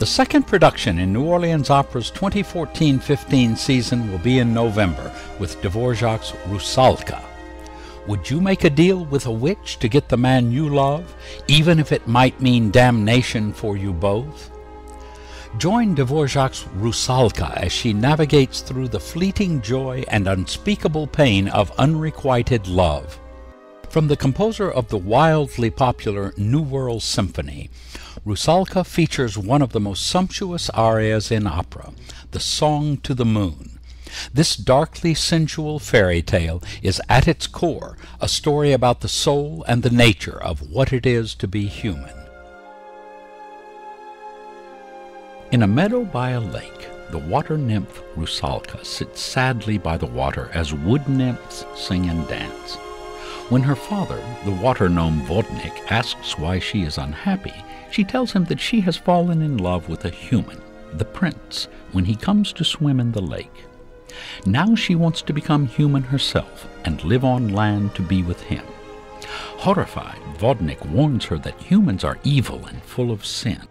The second production in New Orleans Opera's 2014-15 season will be in November with Dvorak's Rusalka. Would you make a deal with a witch to get the man you love, even if it might mean damnation for you both? Join Dvorak's Rusalka as she navigates through the fleeting joy and unspeakable pain of unrequited love. From the composer of the wildly popular New World Symphony, Rusalka features one of the most sumptuous arias in opera, the Song to the Moon. This darkly sensual fairy tale is at its core a story about the soul and the nature of what it is to be human. In a meadow by a lake, the water nymph Rusalka sits sadly by the water as wood nymphs sing and dance. When her father, the water gnome Vodnik, asks why she is unhappy, she tells him that she has fallen in love with a human, the prince, when he comes to swim in the lake. Now she wants to become human herself and live on land to be with him. Horrified, Vodnik warns her that humans are evil and full of sin.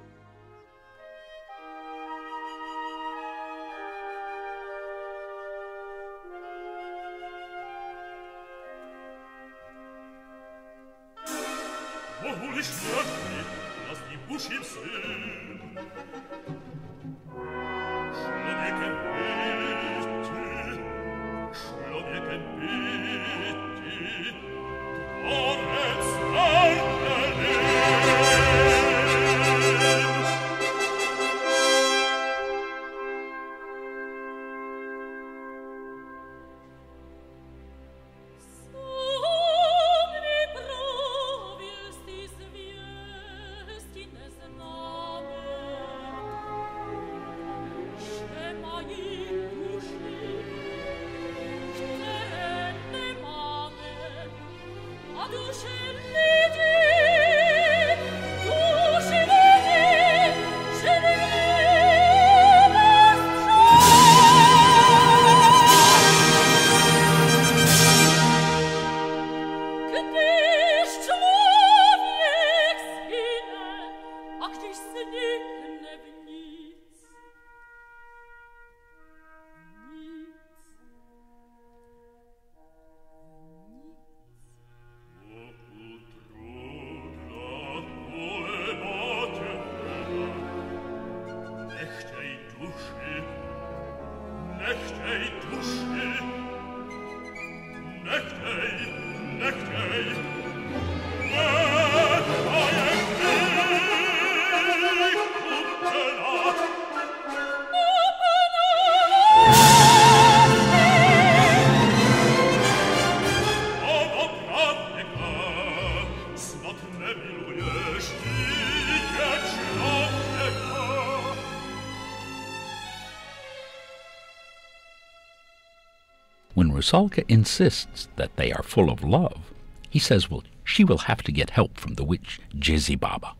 When Rusalka insists that they are full of love, he says she will have to get help from the witch Jezibaba.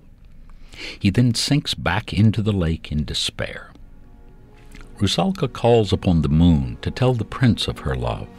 He then sinks back into the lake in despair. Rusalka calls upon the moon to tell the prince of her love.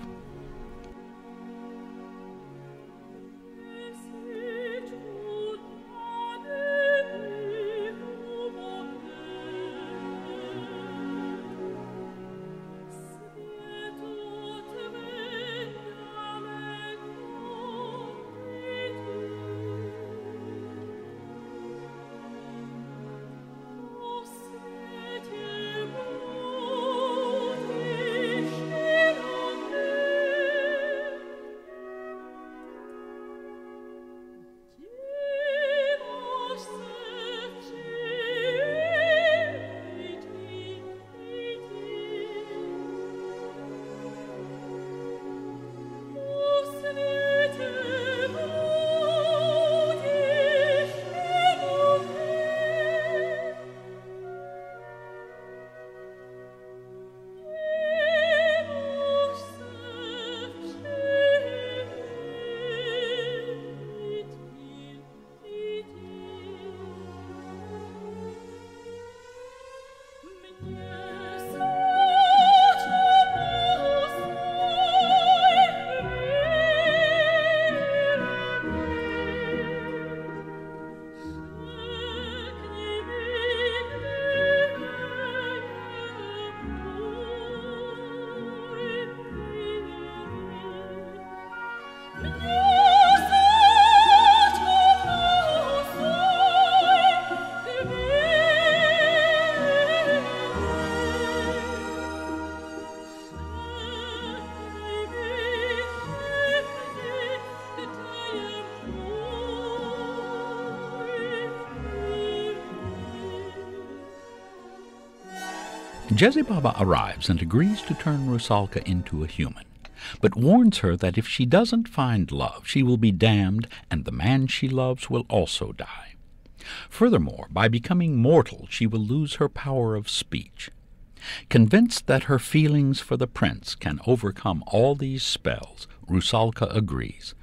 Jezebaba arrives and agrees to turn Rusalka into a human, but warns her that if she doesn't find love, she will be damned, and the man she loves will also die. Furthermore, by becoming mortal, she will lose her power of speech. Convinced that her feelings for the prince can overcome all these spells, Rusalka agrees,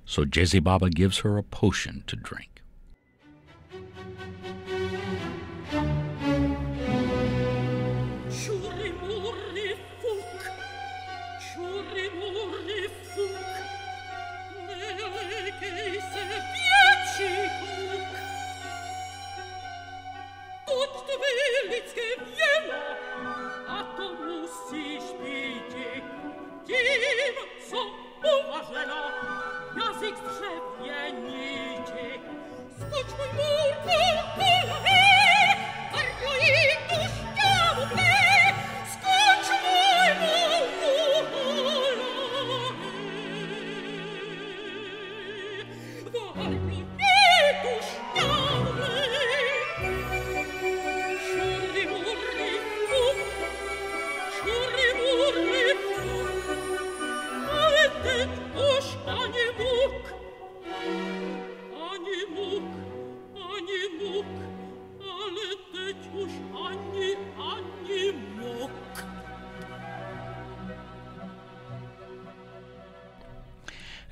so Jezebaba gives her a potion to drink.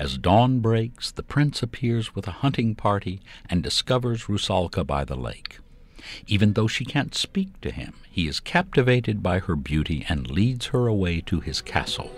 As dawn breaks, the prince appears with a hunting party and discovers Rusalka by the lake. Even though she can't speak to him, he is captivated by her beauty and leads her away to his castle.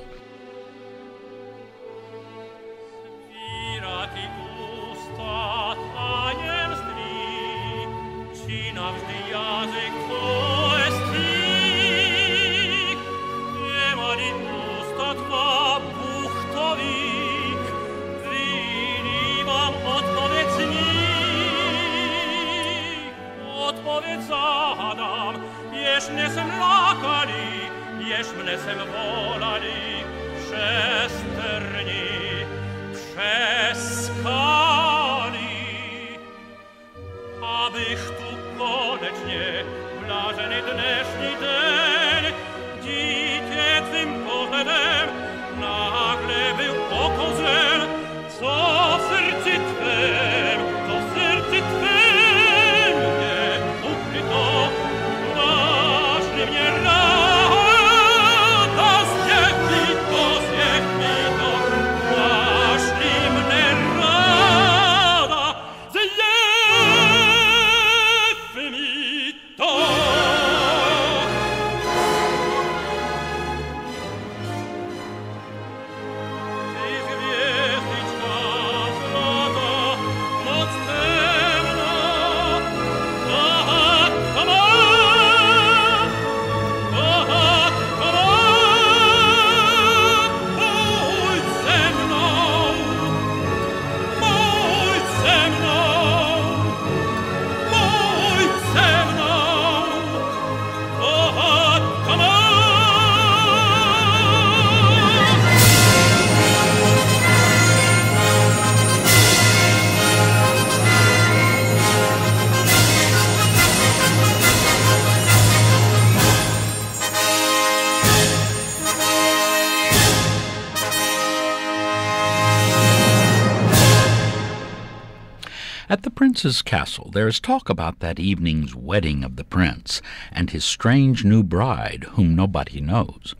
At the prince's castle there is talk about that evening's wedding of the prince and his strange new bride, whom nobody knows.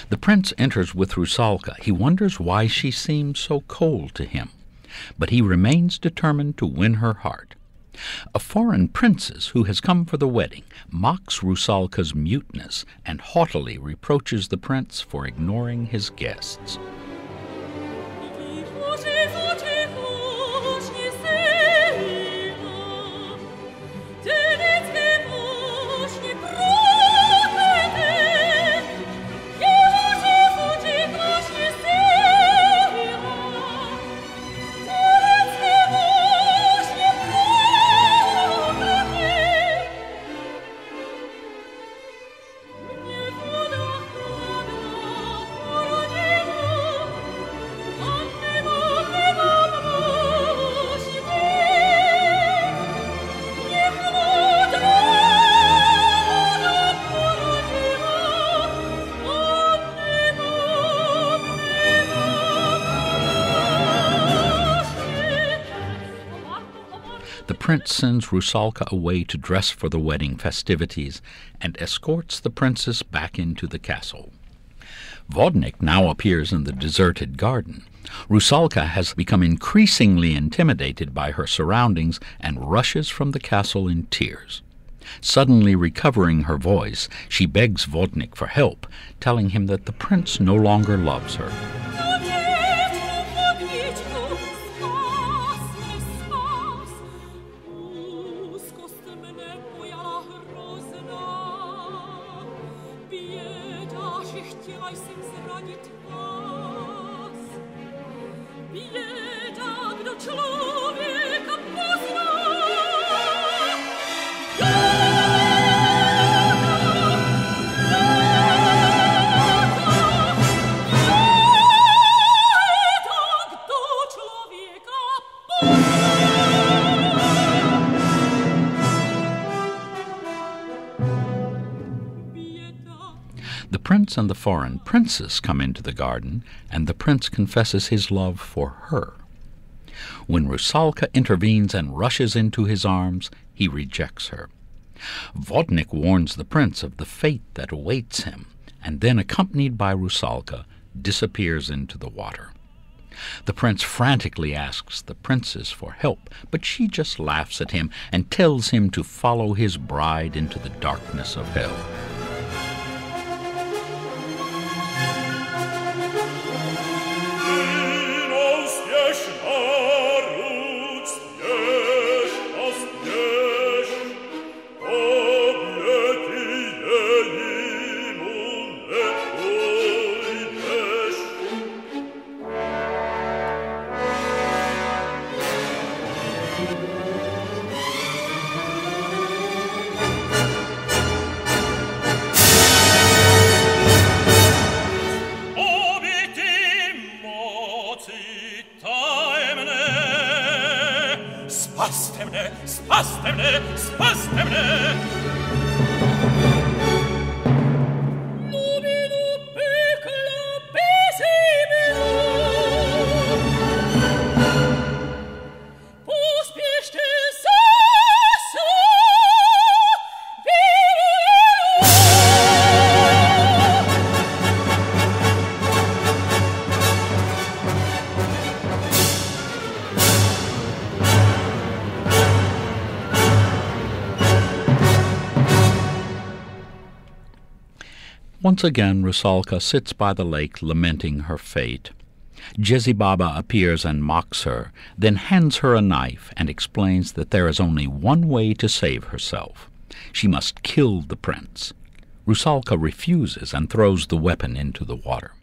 The prince enters with Rusalka. He wonders why she seems so cold to him, but he remains determined to win her heart. A foreign princess who has come for the wedding mocks Rusalka's muteness and haughtily reproaches the prince for ignoring his guests. prince sends Rusalka away to dress for the wedding festivities and escorts the princess back into the castle. Vodnik now appears in the deserted garden. Rusalka has become increasingly intimidated by her surroundings and rushes from the castle in tears. Suddenly recovering her voice, she begs Vodnik for help, telling him that the prince no longer loves her. The prince and the foreign princess come into the garden, and the prince confesses his love for her. When Rusalka intervenes and rushes into his arms, he rejects her. Vodnik warns the prince of the fate that awaits him, and then, accompanied by Rusalka, disappears into the water. The prince frantically asks the princess for help, but she just laughs at him and tells him to follow his bride into the darkness of hell. Spaste mne! Once again Rusalka sits by the lake lamenting her fate. Jezibaba appears and mocks her, then hands her a knife and explains that there is only one way to save herself. She must kill the prince. Rusalka refuses and throws the weapon into the water.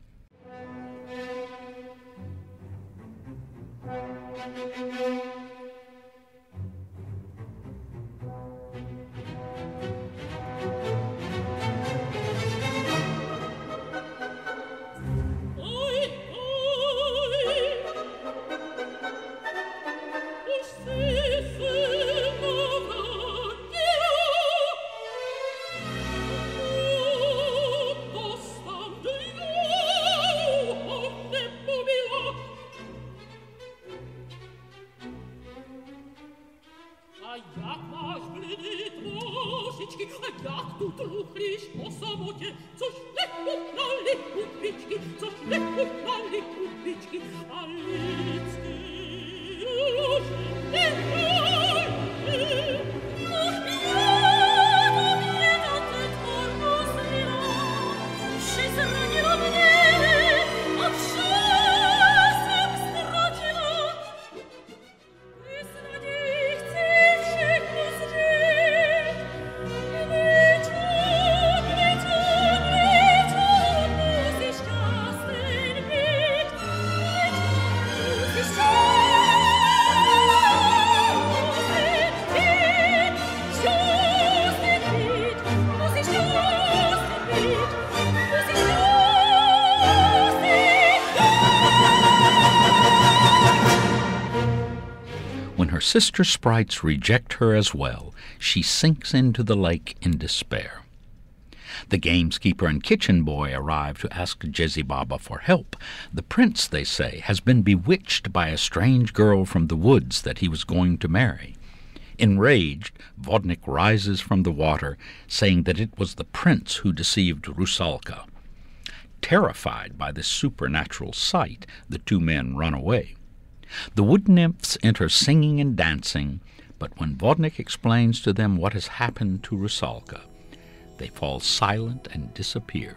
When her sister sprites reject her as well, she sinks into the lake in despair. The gameskeeper and kitchen boy arrive to ask Jezibaba for help. The prince, they say, has been bewitched by a strange girl from the woods that he was going to marry. Enraged, Vodnik rises from the water, saying that it was the prince who deceived Rusalka. Terrified by this supernatural sight, the two men run away. The wood nymphs enter singing and dancing, but when Vodnik explains to them what has happened to Rusalka, they fall silent and disappear.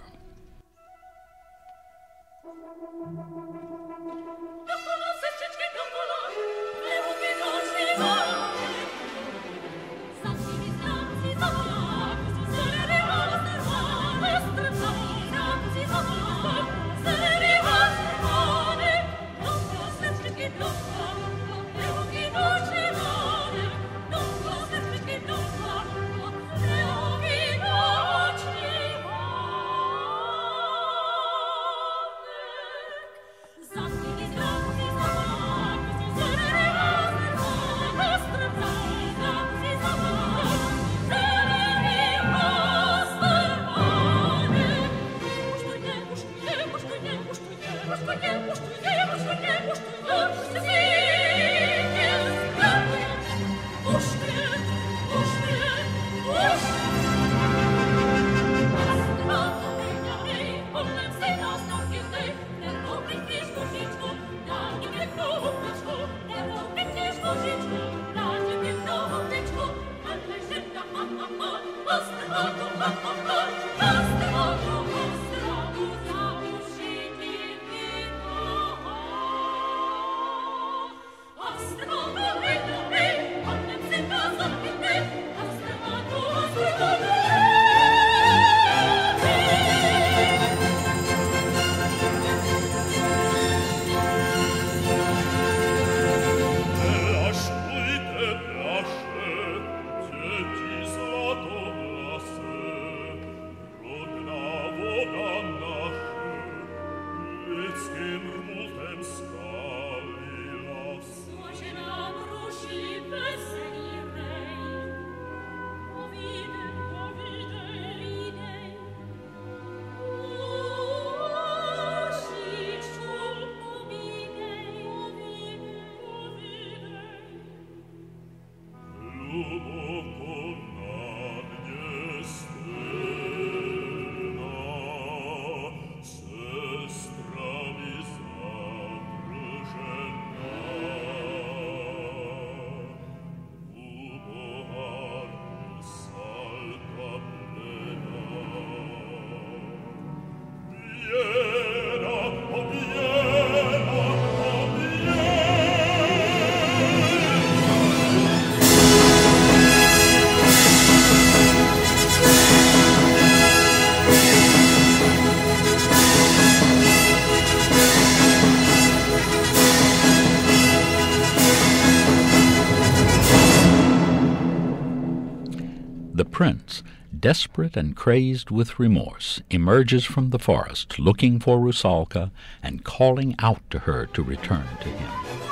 The prince, desperate and crazed with remorse, emerges from the forest looking for Rusalka and calling out to her to return to him.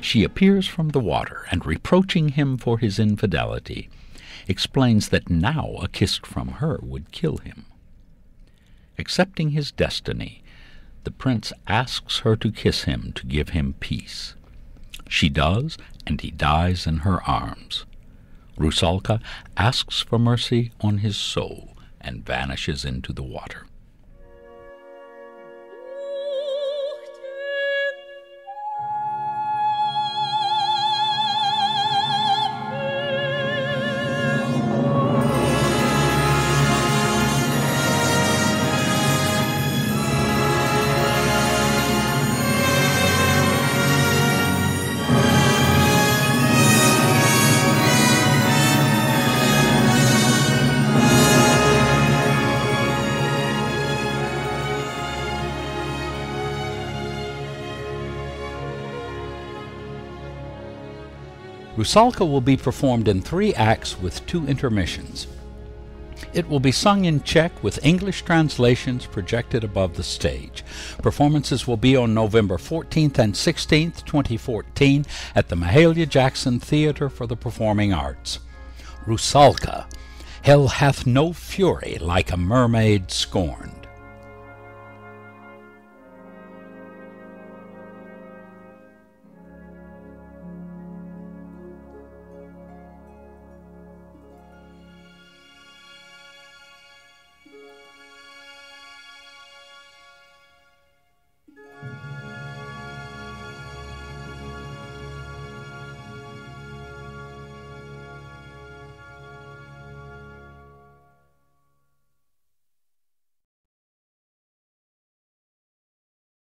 She appears from the water and, reproaching him for his infidelity, explains that now a kiss from her would kill him. Accepting his destiny, the prince asks her to kiss him to give him peace. She does, and he dies in her arms. Rusalka asks for mercy on his soul and vanishes into the water. Rusalka will be performed in 3 acts with 2 intermissions. It will be sung in Czech with English translations projected above the stage. Performances will be on November 14th and 16th, 2014 at the Mahalia Jackson Theatre for the Performing Arts. Rusalka, hell hath no fury like a mermaid scorned.